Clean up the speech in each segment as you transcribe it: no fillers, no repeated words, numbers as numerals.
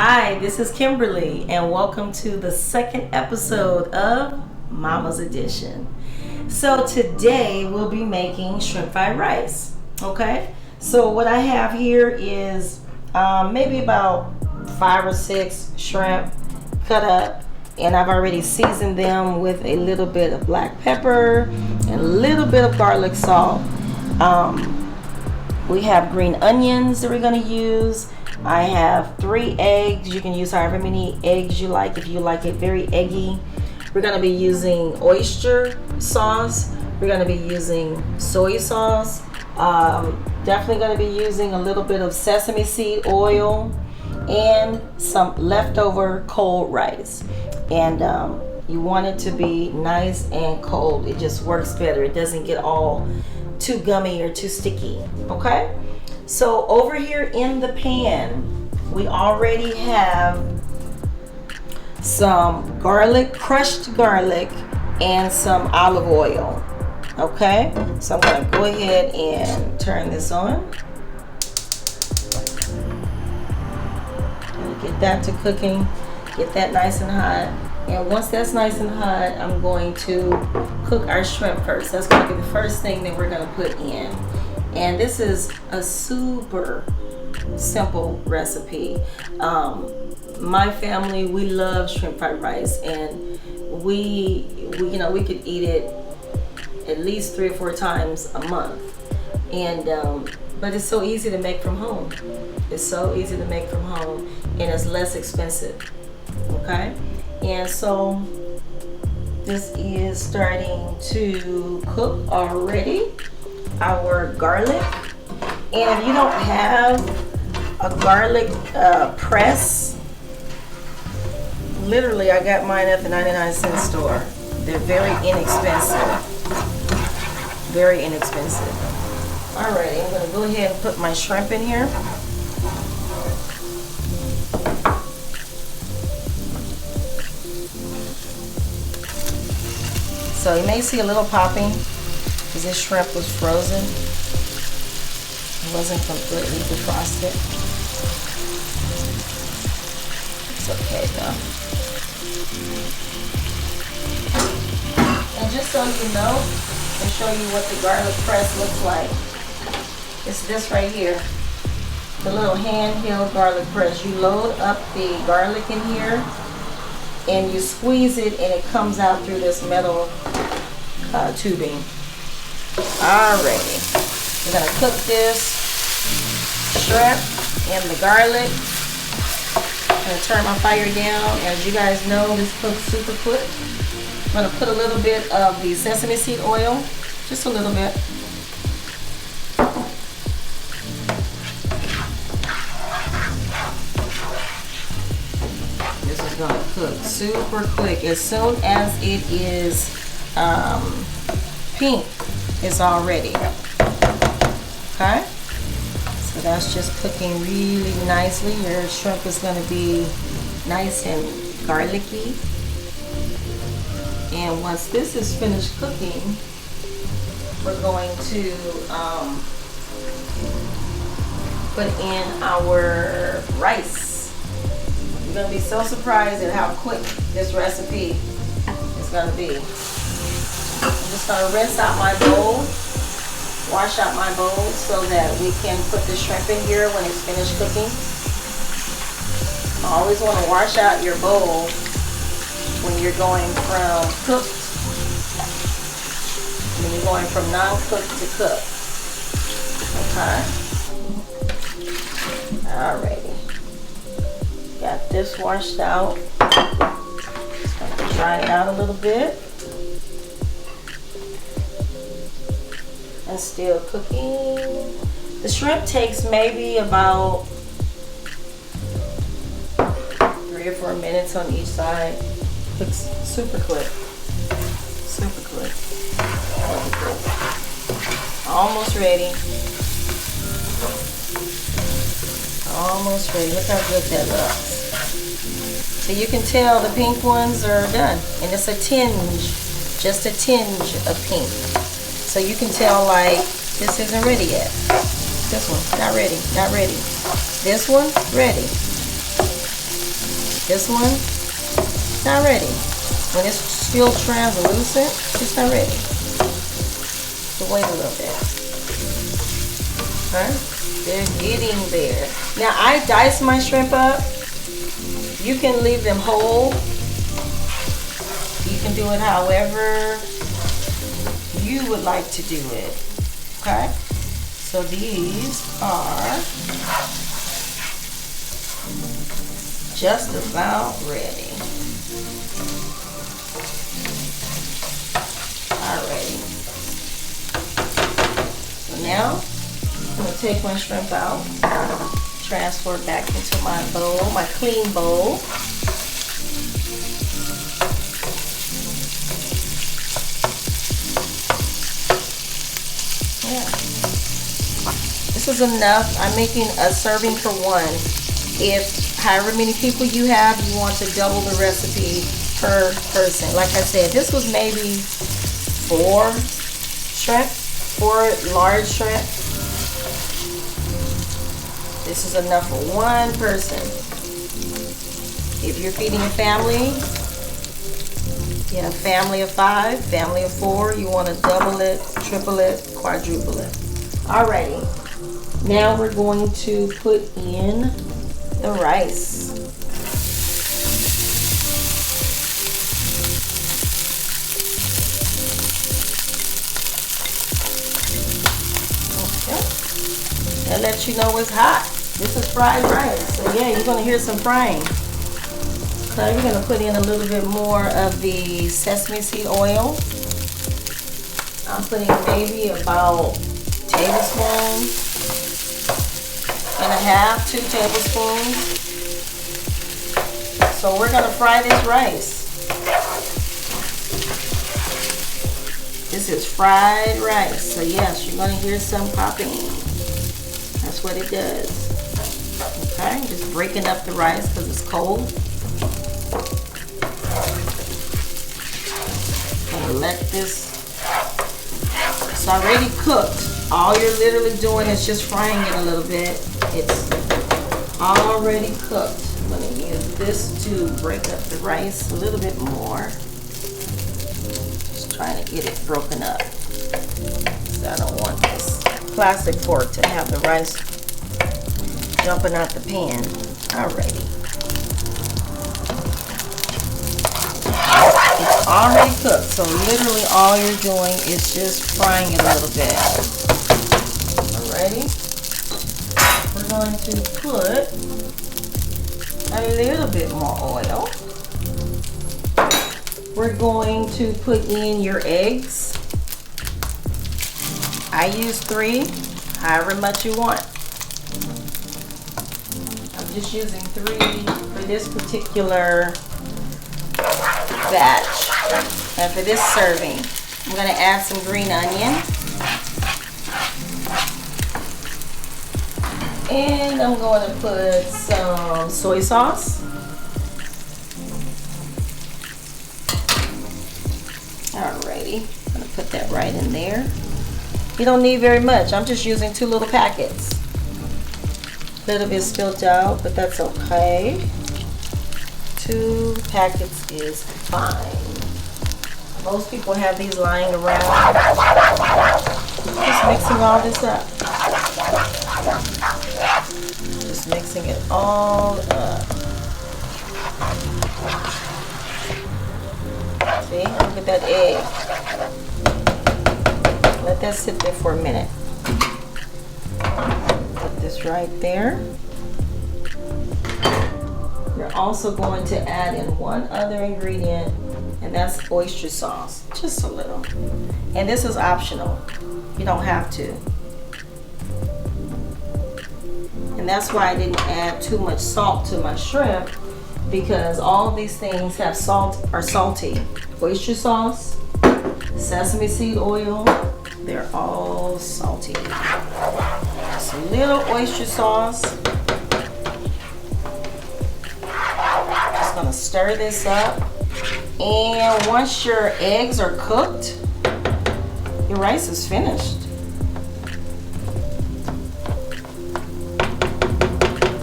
Hi, this is Kimberly, and welcome to the second episode of Mama's Edition. So today we'll be making shrimp fried rice. Okay, so what I have here is maybe about 5 or 6 shrimp cut up, and I've already seasoned them with a little bit of black pepper and a little bit of garlic salt. We have green onions that we're going to use. I have 3 eggs. You can use however many eggs you like if you like it very eggy. We're going to be using oyster sauce. We're going to be using soy sauce. Definitely going to be using a little bit of sesame seed oil and some leftover cold rice. And you want it to be nice and cold. It just works better. It doesn't get all too gummy or too sticky. Okay? So over here in the pan, we already have some garlic, crushed garlic, and some olive oil. Okay, so I'm gonna go ahead and turn this on. Get that to cooking, get that nice and hot. And once that's nice and hot, I'm going to cook our shrimp first. That's gonna be the first thing that we're gonna put in. And this is a super simple recipe. My family, we love shrimp fried rice, and we could eat it at least 3 or 4 times a month. And but it's so easy to make from home. It's so easy to make from home, and it's less expensive. Okay, and so this is starting to cook already. Our garlic, and if you don't have a garlic press, literally I got mine at the 99-cent store. They're very inexpensive. Very inexpensive. Alrighty, I'm going to go ahead and put my shrimp in here. So you may see a little popping because this shrimp was frozen. It wasn't completely defrosted. It's okay though. And just so you know, I'll show you what the garlic press looks like. It's this right here. The little handheld garlic press. You load up the garlic in here and you squeeze it, and it comes out through this metal tubing. Alrighty, we're gonna cook this shrimp and the garlic. I'm gonna turn my fire down. As you guys know, this cooks super quick. I'm gonna put a little bit of the sesame seed oil, just a little bit. This is gonna cook super quick. As soon as it is pink, it's all ready. Okay, so that's just cooking really nicely. Your shrimp is going to be nice and garlicky, and once this is finished cooking, we're going to put in our rice. You're going to be so surprised at how quick this recipe is going to be. I'm just going to rinse out my bowl, wash out my bowl so that we can put the shrimp in here when it's finished cooking. I always want to wash out your bowl when you're going from cooked, when you're going from non-cooked to cooked. Okay. Alrighty. Got this washed out. Just going to dry it out a little bit. And still cooking. The shrimp takes maybe about 3 or 4 minutes on each side. Cooks super quick. Super quick. Almost ready. Almost ready. Look how good that looks. So you can tell the pink ones are done. And it's a tinge, just a tinge of pink. So you can tell, like, this isn't ready yet. This one, not ready, not ready. This one, ready. This one, not ready. When it's still translucent, it's not ready. So wait a little bit. Okay? They're getting there. Now I dice my shrimp up. You can leave them whole. You can do it however you would like to do it. Okay? So these are just about ready. Alrighty. So now I'm gonna take my shrimp out, transfer it back into my bowl, my clean bowl. Yeah. This is enough. I'm making a serving for one. If however many people you have, you want to double the recipe per person. Like I said, this was maybe 4 large shrimp. This is enough for one person. If you're feeding a family, you have a family of 5, family of 4, you want to double it, triple it, quadruple it. Alrighty, now we're going to put in the rice. Okay, that lets you know it's hot. This is fried rice, so yeah, you're gonna hear some frying. So you're gonna put in a little bit more of the sesame seed oil. I'm putting maybe about tablespoon and a half, 2 tablespoons. So we're gonna fry this rice. This is fried rice. So yes, you're gonna hear some popping. That's what it does. Okay, just breaking up the rice because it's cold. Gonna let this, it's already cooked. All you're literally doing is just frying it a little bit. It's already cooked. I'm going to use this to break up the rice a little bit more. Just trying to get it broken up. So I don't want this plastic fork to have the rice jumping out the pan. Alrighty. It's already cooked, so literally all you're doing is just frying it a little bit. Alrighty. We're going to put a little bit more oil. We're going to put in your eggs. I use 3, however much you want. I'm just using 3 for this particular batch. And for this serving, I'm going to add some green onion. And I'm going to put some soy sauce. Alrighty, I'm going to put that right in there. You don't need very much. I'm just using 2 little packets. A little bit spilled out, but that's okay. 2 packets is fine. Most people have these lying around. Just mixing all this up. Just mixing it all up. See, look at that egg. Let that sit there for a minute. Put this right there. You're also going to add in one other ingredient, and that's oyster sauce, just a little. And this is optional. You don't have to. And that's why I didn't add too much salt to my shrimp, because all these things have salt, are salty. Oyster sauce, sesame seed oil, they're all salty. Just a little oyster sauce. Just gonna stir this up. And once your eggs are cooked, your rice is finished.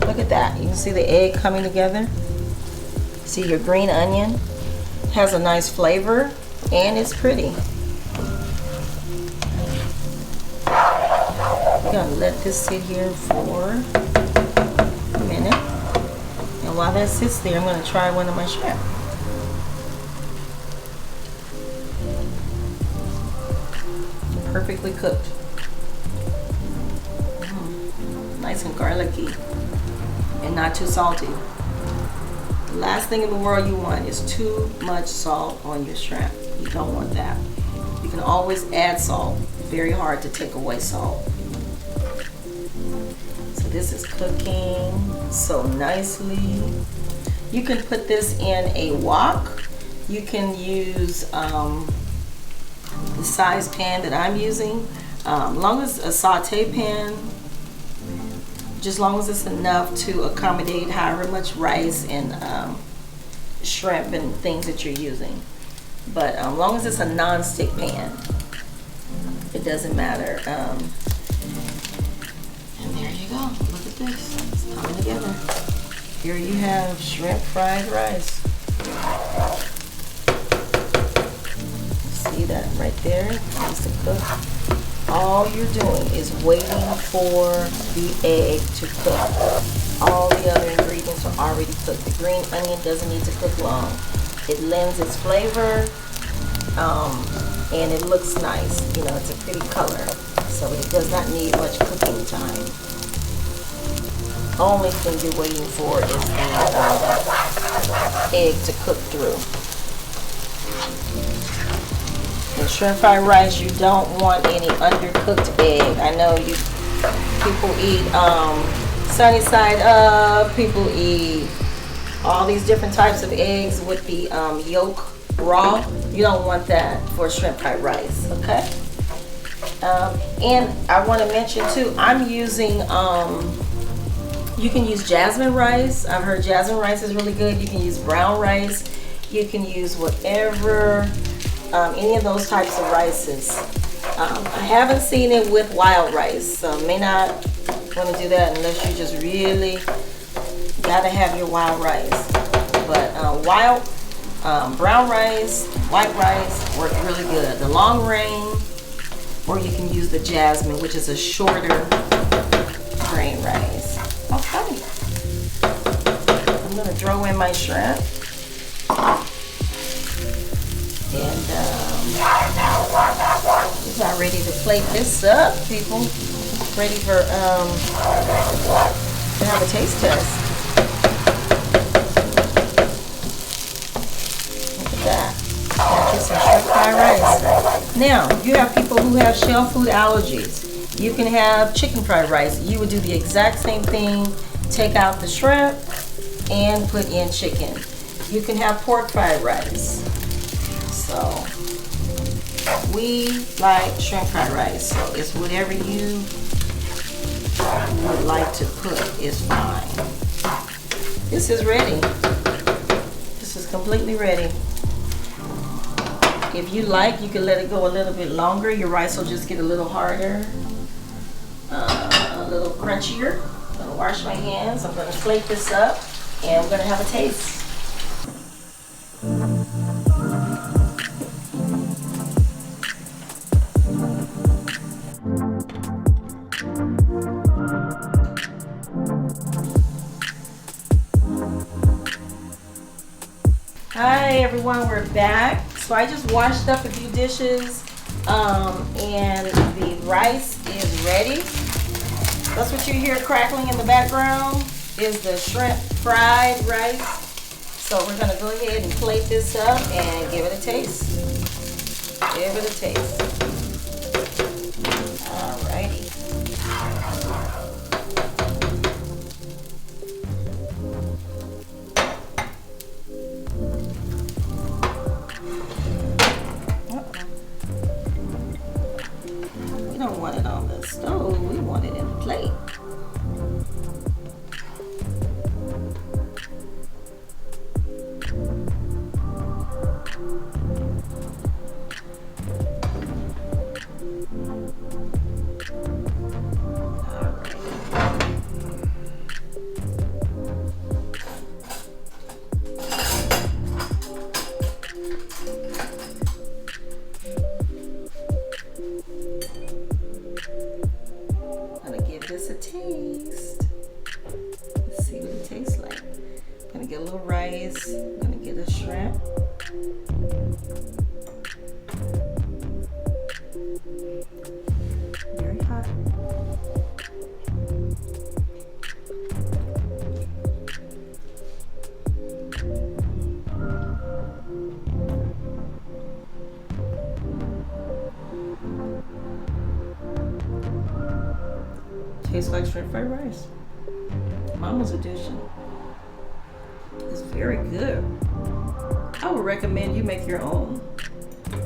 Look at that. You can see the egg coming together. See, your green onion has a nice flavor and it's pretty. We're gonna let this sit here for a minute. And while that sits there, I'm gonna try one of my shrimp. Perfectly cooked. Nice and garlicky and not too salty. The last thing in the world you want is too much salt on your shrimp. You don't want that. You can always add salt. Very hard to take away salt. So this is cooking so nicely. You can put this in a wok. You can use the size pan that I'm using. Long as a saute pan, just long as it's enough to accommodate however much rice and shrimp and things that you're using. But long as it's a non-stick pan, it doesn't matter. And there you go. Look at this. It's coming together. Here you have shrimp fried rice. See that right there? Needs to cook. All you're doing is waiting for the egg to cook. All the other ingredients are already cooked. The green onion doesn't need to cook long. It lends its flavor, and it looks nice. You know, it's a pretty color, so it does not need much cooking time. Only thing you're waiting for is the egg to cook through. In shrimp fried rice, you don't want any undercooked egg. I know people eat sunny side up, people eat all these different types of eggs with the yolk raw. You don't want that for shrimp fried rice, okay? And I want to mention too, I'm using, you can use jasmine rice. I've heard jasmine rice is really good. You can use brown rice. You can use whatever, any of those types of rices. I haven't seen it with wild rice, so may not want to do that unless you just really gotta have your wild rice. But brown rice, white rice work really good. The long grain, or you can use the jasmine, which is a shorter grain rice. Okay, I'm gonna throw in my shrimp. And we're about ready to plate this up, people. Ready for to have a taste test. Look at that. Got some shrimp fried rice. Now, you have people who have shell food allergies. You can have chicken fried rice. You would do the exact same thing. Take out the shrimp and put in chicken. You can have pork fried rice. So we like shrimp fried rice, so it's whatever you would like to put is fine. This is ready. This is completely ready. If you like, you can let it go a little bit longer. Your rice will just get a little harder, a little crunchier. I'm gonna wash my hands. I'm gonna plate this up, and we're gonna have a taste. Hi everyone, we're back. So I just washed up a few dishes and the rice is ready. That's what you hear crackling in the background is the shrimp fried rice. So we're gonna go ahead and plate this up and give it a taste. Give it a taste. Alrighty. We don't want it on the stove, we want it in the plate. gonna get a little rice. I'm gonna get a shrimp. Very hot. Tastes like shrimp fried rice. Mama's edition. It's very good. I would recommend you make your own.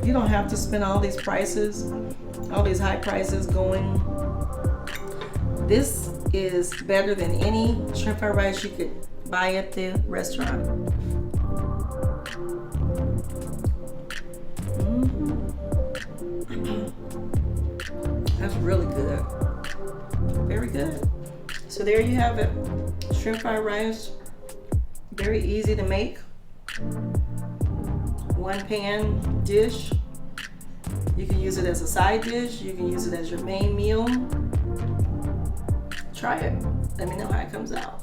You don't have to spend all these prices, all these high prices going. This is better than any shrimp fried rice you could buy at the restaurant. That's really good. Very good. So there you have it. Shrimp fried rice. Very easy to make. One pan dish. You can use it as a side dish. You can use it as your main meal. Try it. Let me know how it comes out.